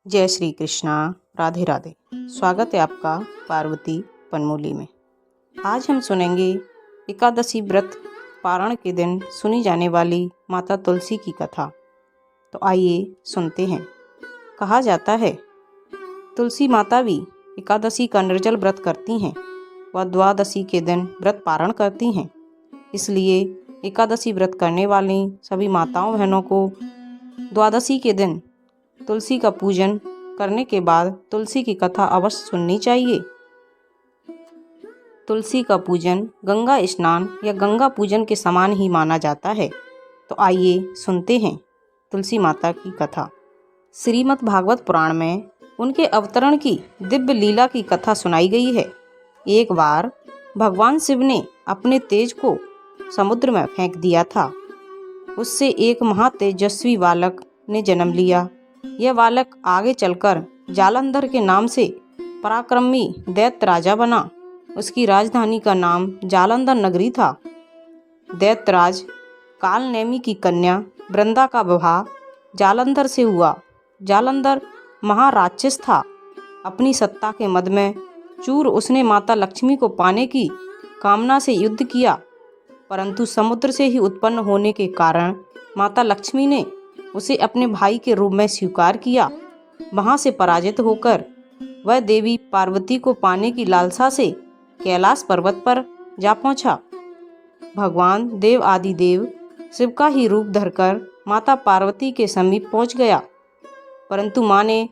जय श्री कृष्णा। राधे राधे। स्वागत है आपका पार्वती पनमोली में। आज हम सुनेंगे एकादशी व्रत पारण के दिन सुनी जाने वाली माता तुलसी की कथा। तो आइए सुनते हैं। कहा जाता है तुलसी माता भी एकादशी का निर्जल व्रत करती हैं। वह द्वादशी के दिन व्रत पारण करती हैं। इसलिए एकादशी व्रत करने वाली सभी माताओं बहनों को द्वादशी के दिन तुलसी का पूजन करने के बाद तुलसी की कथा अवश्य सुननी चाहिए। तुलसी का पूजन गंगा स्नान या गंगा पूजन के समान ही माना जाता है। तो आइए सुनते हैं तुलसी माता की कथा। श्रीमद् भागवत पुराण में उनके अवतरण की दिव्य लीला की कथा सुनाई गई है। एक बार भगवान शिव ने अपने तेज को समुद्र में फेंक दिया था। उससे एक महातेजस्वी बालक ने जन्म लिया। यह बालक आगे चलकर जालंधर के नाम से पराक्रमी दैत्य राजा बना। उसकी राजधानी का नाम जालंधर नगरी था। दैत्यराज कालनेमी की कन्या वृंदा का विवाह जालंधर से हुआ। जालंधर महाराक्षस था। अपनी सत्ता के मद में चूर उसने माता लक्ष्मी को पाने की कामना से युद्ध किया, परंतु समुद्र से ही उत्पन्न होने के कारण माता लक्ष्मी ने उसे अपने भाई के रूप में स्वीकार किया। वहां से पराजित होकर वह देवी पार्वती को पाने की लालसा से कैलाश पर्वत पर जा पहुंचा। भगवान देव आदि देव शिव का ही रूप धरकर माता पार्वती के समीप पहुंच गया, परंतु मां ने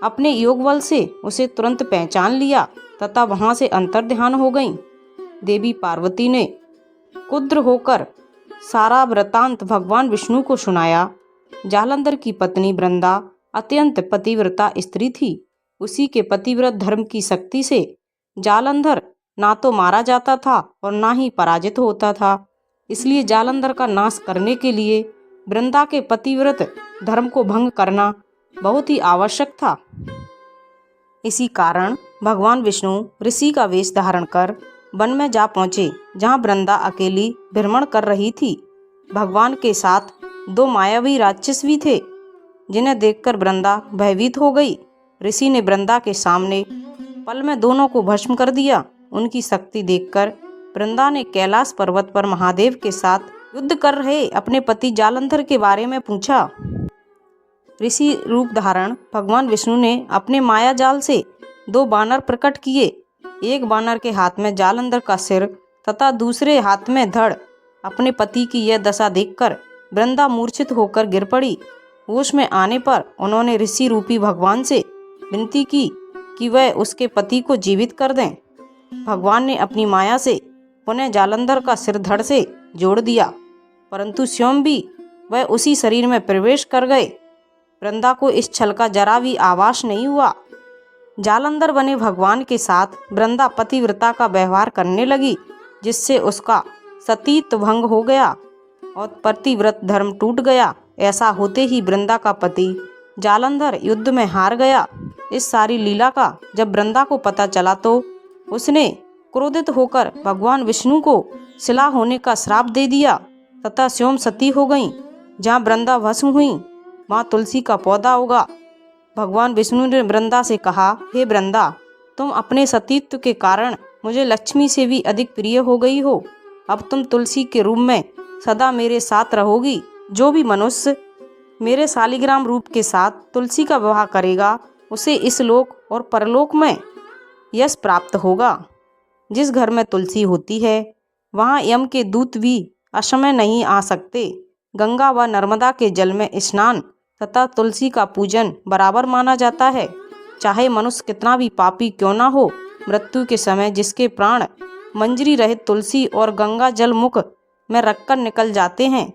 अपने योग बल से उसे तुरंत पहचान लिया तथा वहां से अंतर्ध्यान हो गईं। देवी पार्वती ने क्रुद्ध होकर सारा वृतांत भगवान विष्णु को सुनाया। जालंधर की पत्नी वृंदा अत्यंत पतिव्रता स्त्री थी। उसी के पतिव्रत धर्म की शक्ति से जालंधर ना तो मारा जाता था और ना ही पराजित होता था। इसलिए जालंधर का नाश करने के लिए वृंदा के पतिव्रत धर्म को भंग करना बहुत ही आवश्यक था। इसी कारण भगवान विष्णु ऋषि का वेश धारण कर वन में जा पहुंचे, जहां वृंदा अकेली भ्रमण कर रही थी। भगवान के साथ दो मायावी राक्षस भी थे, जिन्हें देखकर वृंदा भयभीत हो गई। ऋषि ने वृंदा के सामने पल में दोनों को भस्म कर दिया। उनकी शक्ति देखकर वृंदा ने कैलाश पर्वत पर महादेव के साथ युद्ध कर रहे अपने पति जालंधर के बारे में पूछा। ऋषि रूप धारण भगवान विष्णु ने अपने माया जाल से दो बानर प्रकट किए। एक बानर के हाथ में जालंधर का सिर तथा दूसरे हाथ में धड़। अपने पति की यह दशा देखकर वृंदा मूर्छित होकर गिर पड़ी। होश में आने पर उन्होंने ऋषि रूपी भगवान से विनती की कि वह उसके पति को जीवित कर दें। भगवान ने अपनी माया से पुनः जालंधर का सिर धड़ से जोड़ दिया, परंतु स्वयं भी वह उसी शरीर में प्रवेश कर गए। वृंदा को इस छल का जरा भी आभास नहीं हुआ। जालंधर बने भगवान के साथ वृंदा पतिव्रता का व्यवहार करने लगी, जिससे उसका सतीत्व भंग हो गया और पतिव्रत धर्म टूट गया। ऐसा होते ही वृंदा का पति जालंधर युद्ध में हार गया। इस सारी लीला का जब वृंदा को पता चला तो उसने क्रोधित होकर भगवान विष्णु को शिला होने का श्राप दे दिया तथा स्वयं सती हो गईं। जहाँ वृंदा भस्म हुई वहाँ तुलसी का पौधा होगा। भगवान विष्णु ने वृंदा से कहा, हे वृंदा, तुम अपने सतीत्व के कारण मुझे लक्ष्मी से भी अधिक प्रिय हो गई हो। अब तुम तुलसी के रूप में सदा मेरे साथ रहोगी। जो भी मनुष्य मेरे शालिग्राम रूप के साथ तुलसी का विवाह करेगा उसे इस लोक और परलोक में यश प्राप्त होगा। जिस घर में तुलसी होती है वहाँ यम के दूत भी असमय नहीं आ सकते। गंगा व नर्मदा के जल में स्नान तथा तुलसी का पूजन बराबर माना जाता है। चाहे मनुष्य कितना भी पापी क्यों ना हो, मृत्यु के समय जिसके प्राण मंजरी रहित तुलसी और गंगा जल मुख में रखकर निकल जाते हैं,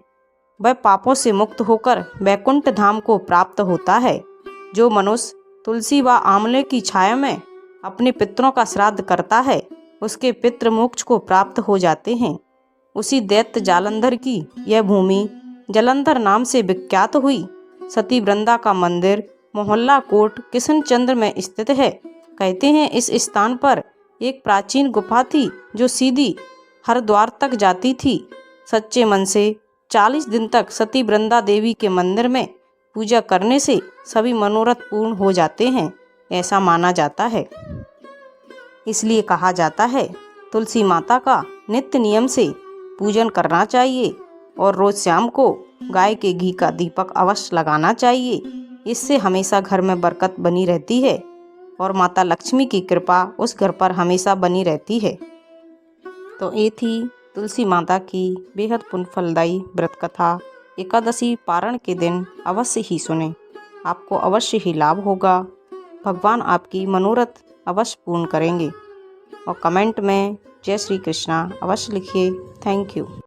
वह पापों से मुक्त होकर वैकुंठ धाम को प्राप्त होता है। जो मनुष्य तुलसी व आंवले की छाया में अपने पितरों का श्राद्ध करता है, उसके पितृ मोक्ष को प्राप्त हो जाते हैं। उसी दैत्य जालंधर की यह भूमि जालंधर नाम से विख्यात हुई। सती वृंदा का मंदिर मोहल्ला कोट किशनचंद्र में स्थित है। कहते हैं इस स्थान पर एक प्राचीन गुफा थी जो सीधी हरिद्वार तक जाती थी। सच्चे मन से 40 दिन तक सती वृंदा देवी के मंदिर में पूजा करने से सभी मनोरथ पूर्ण हो जाते हैं, ऐसा माना जाता है। इसलिए कहा जाता है तुलसी माता का नित्य नियम से पूजन करना चाहिए और रोज शाम को गाय के घी का दीपक अवश्य लगाना चाहिए। इससे हमेशा घर में बरकत बनी रहती है और माता लक्ष्मी की कृपा उस घर पर हमेशा बनी रहती है। तो ये थी तुलसी माता की बेहद पुण्य फलदायी व्रत कथा। एकादशी पारण के दिन अवश्य ही सुने, आपको अवश्य ही लाभ होगा। भगवान आपकी मनोरथ अवश्य पूर्ण करेंगे। और कमेंट में जय श्री कृष्णा अवश्य लिखिए। Thank you.